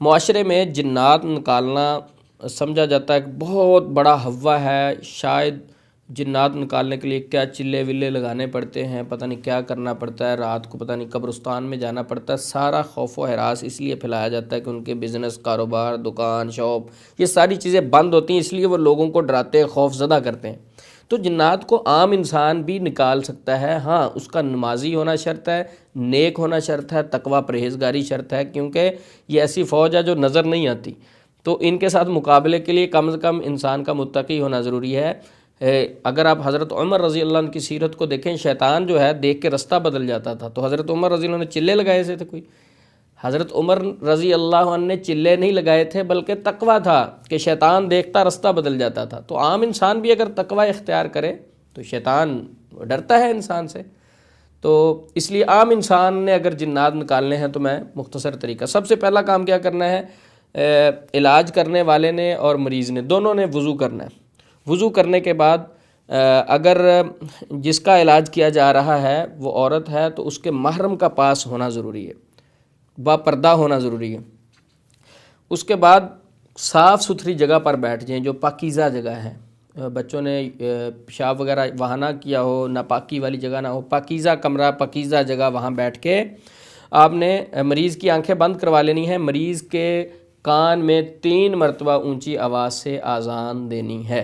मुआशरे में जिन्नात निकालना समझा जाता है कि बहुत बड़ा हवा है, शायद जिन्नात निकालने के लिए क्या चिल्ले विल्ले लगाने पड़ते हैं, पता नहीं क्या करना पड़ता है, रात को पता नहीं कब्रिस्तान में जाना पड़ता है। सारा खौफ व हरास इसलिए फैलाया जाता है कि उनके बिज़नेस, कारोबार, दुकान, शॉप, ये सारी चीज़ें बंद होती हैं, इसलिए वो लोगों को डराते हैं, खौफजदा करते हैं। तो जिन्नात को आम इंसान भी निकाल सकता है। हाँ, उसका नमाजी होना शर्त है, नेक होना शर्त है, तकवा परहेज़गारी शर्त है, क्योंकि ये ऐसी फ़ौज है जो नज़र नहीं आती। तो इनके साथ मुकाबले के लिए कम से कम इंसान का मुत्तकी होना ज़रूरी है। अगर आप हज़रत उमर रज़ी अल्लाह अन्हु की सीरत को देखें, शैतान जो है देख के रास्ता बदल जाता था। तो हज़रत उमर रज़ी अल्लाह ने चिल्ले लगाए थे कोई? हज़रत उमर रज़ी अल्लाह अन्हु ने चिल्ले नहीं लगाए थे, बल्कि तकवा था कि शैतान देखता रास्ता बदल जाता था। तो आम इंसान भी अगर तकवा इख्तियार करे तो शैतान डरता है इंसान से। तो इसलिए आम इंसान ने अगर जिन्नात निकालने हैं तो मैं मुख्तसर तरीका, सबसे पहला काम क्या करना है, इलाज करने वाले ने और मरीज़ ने दोनों ने वज़ू करना है। वज़ू करने के बाद अगर जिसका इलाज किया जा रहा है वो औरत है तो उसके महरम का पास होना ज़रूरी है, बापर्दा होना ज़रूरी है। उसके बाद साफ़ सुथरी जगह पर बैठ जाएं, जो पाकीज़ा जगह है। बच्चों ने पेशाब वगैरह वहाँ ना किया हो, नापाकी वाली जगह ना हो, पाकीज़ा कमरा, पाकीज़ा जगह, वहाँ बैठ के आपने मरीज़ की आंखें बंद करवा लेनी है। मरीज़ के कान में 3 मरतबा ऊंची आवाज़ से आज़ान देनी है।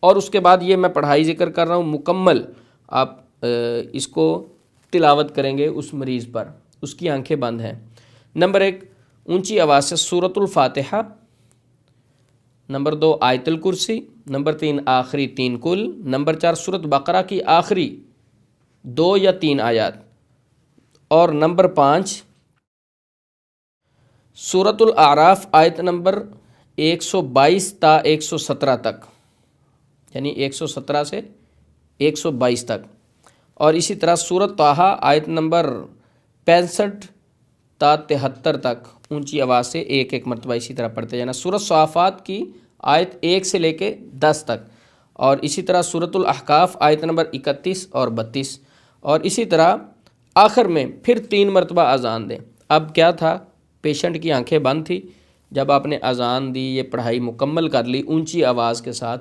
और उसके बाद ये मैं पढ़ाई ज़िक्र कर रहा हूँ, मुकम्मल आप इसको तिलावत करेंगे उस मरीज़ पर, उसकी आंखें बंद हैं। नंबर 1, ऊंची आवाज़ से सूरतुल फातिहा। नंबर 2, आयतुल कुर्सी। नंबर 3, आखिरी 3 कुल। नंबर 4, सूरत बकरा की आखिरी 2 या 3 आयत। और नंबर 5, सूरतुल आराफ आयत नंबर 122 ता 117 तक, यानी 117 से 122 तक। और इसी तरह सूरत ताहा आयत नंबर 65 ता 73 तक ऊंची आवाज़ से एक एक मरतबा इसी तरह पढ़ते जाना। सूरत सवाफ़ात की आयत 1 से लेके 10 तक। और इसी तरह सूरतुल अहकाफ आयत नंबर 31 और 32। और इसी तरह आखिर में फिर 3 मरतबा अज़ान दें। अब क्या था, पेशेंट की आंखें बंद थी, जब आपने अज़ान दी, ये पढ़ाई मुकम्मल कर ली ऊंची आवाज़ के साथ,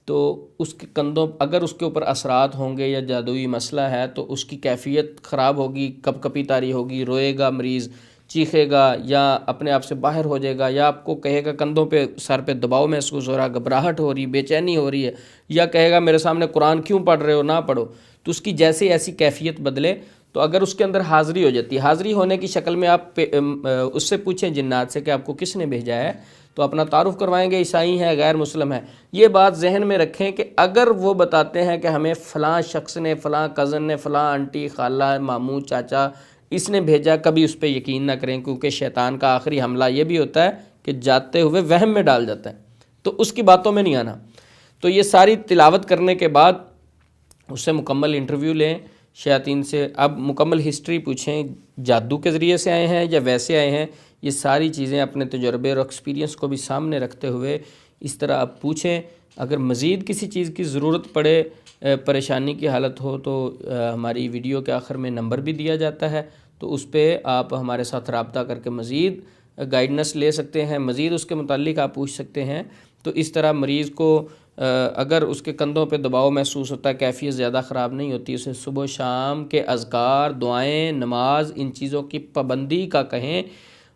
तो उसके कंधों अगर उसके ऊपर असरात होंगे या जादुई मसला है तो उसकी कैफियत ख़राब होगी, कपकपी तारी होगी, रोएगा मरीज़, चीखेगा या अपने आप से बाहर हो जाएगा, या आपको कहेगा कंधों पे, सर पे दबाव महसूस हो रहा, घबराहट हो रही, बेचैनी हो रही है, या कहेगा मेरे सामने कुरान क्यों पढ़ रहे हो, ना पढ़ो। तो उसकी जैसे ऐसी कैफियत बदले तो अगर उसके अंदर हाज़री हो जाती है, हाज़री होने की शक्ल में आप उससे पूछें जिन्नात से कि आपको किसने भेजा है, तो अपना तारुफ करवाएंगे, ईसाई है, गैर मुस्लिम है। ये बात जहन में रखें कि अगर वो बताते हैं कि हमें फ़लाँ शख्स ने, फ़लाँ कज़न ने, फ़लाँ आंटी, खाला, मामू, चाचा इसने भेजा, कभी उस पर यकीन ना करें, क्योंकि शैतान का आखिरी हमला ये भी होता है कि जाते हुए वहम में डाल जाता है, तो उसकी बातों में नहीं आना। तो ये सारी तिलावत करने के बाद उससे मुकम्मल इंटरव्यू लें शयातीन से। अब मुकम्मल हिस्ट्री पूछें, जादू के ज़रिए से आए हैं या वैसे आए हैं, ये सारी चीज़ें अपने तजुर्बे और एक्सपीरियंस को भी सामने रखते हुए इस तरह आप पूछें। अगर मज़ीद किसी चीज़ की ज़रूरत पड़े, परेशानी की हालत हो, तो हमारी वीडियो के आखिर में नंबर भी दिया जाता है, तो उस पर आप हमारे साथ रब्ता करके मज़ीद गाइडेंस ले सकते हैं, मज़ीद उसके मुतालिक आप पूछ सकते हैं। तो इस तरह मरीज़ को अगर उसके कंधों पे दबाव महसूस होता है, कैफियत ज़्यादा ख़राब नहीं होती, उसे सुबह शाम के अज़कार, दुआएं, नमाज, इन चीज़ों की पाबंदी का कहें।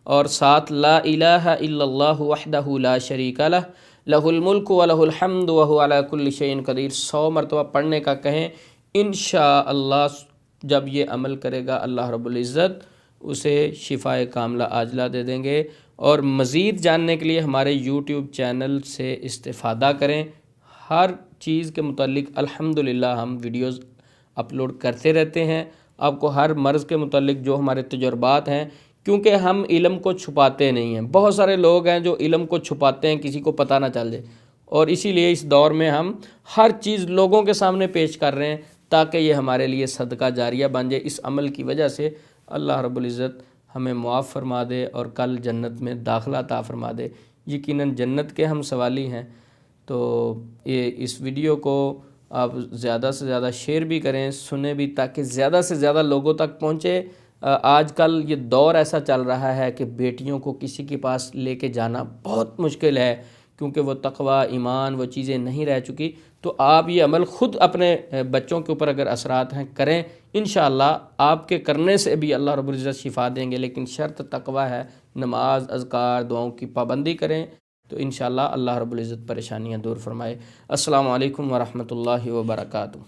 और साथ ला इलाहा इल्लल्लाहु वहदहु ला शरीका लह, लहुल मुल्कु व लहुल हम्दु व हुवा अला कुल्लि शैइन क़दीर 100 मरतबा पढ़ने का कहें। इंशाअल्लाह जब ये अमल करेगा अल्लाह रब्बुल इज़्ज़त उसे शिफ़ाए कामिला आजला दे देंगे। और मज़ीद जानने के लिए हमारे यूट्यूब चैनल से इस्तिफ़ादा करें। हर चीज़ के मुतालिक अल्हम्दुलिल्लाह हम वीडियोज़ अपलोड करते रहते हैं। आपको हर मर्ज़ के मुतालिक जो हमारे तजुर्बात हैं, क्योंकि हम इल्म को छुपाते नहीं हैं। बहुत सारे लोग हैं जो इल्म को छुपाते हैं, किसी को पता ना चल जाए, और इसीलिए इस दौर में हम हर चीज़ लोगों के सामने पेश कर रहे हैं ताकि ये हमारे लिए सदका जारिया बन जाए। इस अमल की वजह से अल्लाह रब्बुल इज़्ज़त हमें मुआफ़ फरमा दे और कल जन्नत में दाखिला अता फरमा दे। यकीनन जन्नत के हम सवाली हैं। तो ये इस वीडियो को आप ज़्यादा से ज़्यादा शेयर भी करें, सुने भी, ताकि ज़्यादा से ज़्यादा लोगों तक पहुँचे। आजकल ये दौर ऐसा चल रहा है कि बेटियों को किसी के पास लेके जाना बहुत मुश्किल है, क्योंकि वो तकवा ईमान वो चीज़ें नहीं रह चुकी। तो आप ये अमल ख़ुद अपने बच्चों के ऊपर अगर असरात हैं करें, इंशाअल्लाह आपके करने से भी अल्लाह रब्बुल इज़्ज़त शिफा देंगे। लेकिन शर्त तकवा है, नमाज अज़कार दुआओं की पाबंदी करें, तो इंशाअल्लाह अल्लाह रब्बुल इज़्ज़त परेशानियाँ दूर फरमाए। अस्सलामु अलैकुम वरहमतुल्लाहि वबरकातुहू।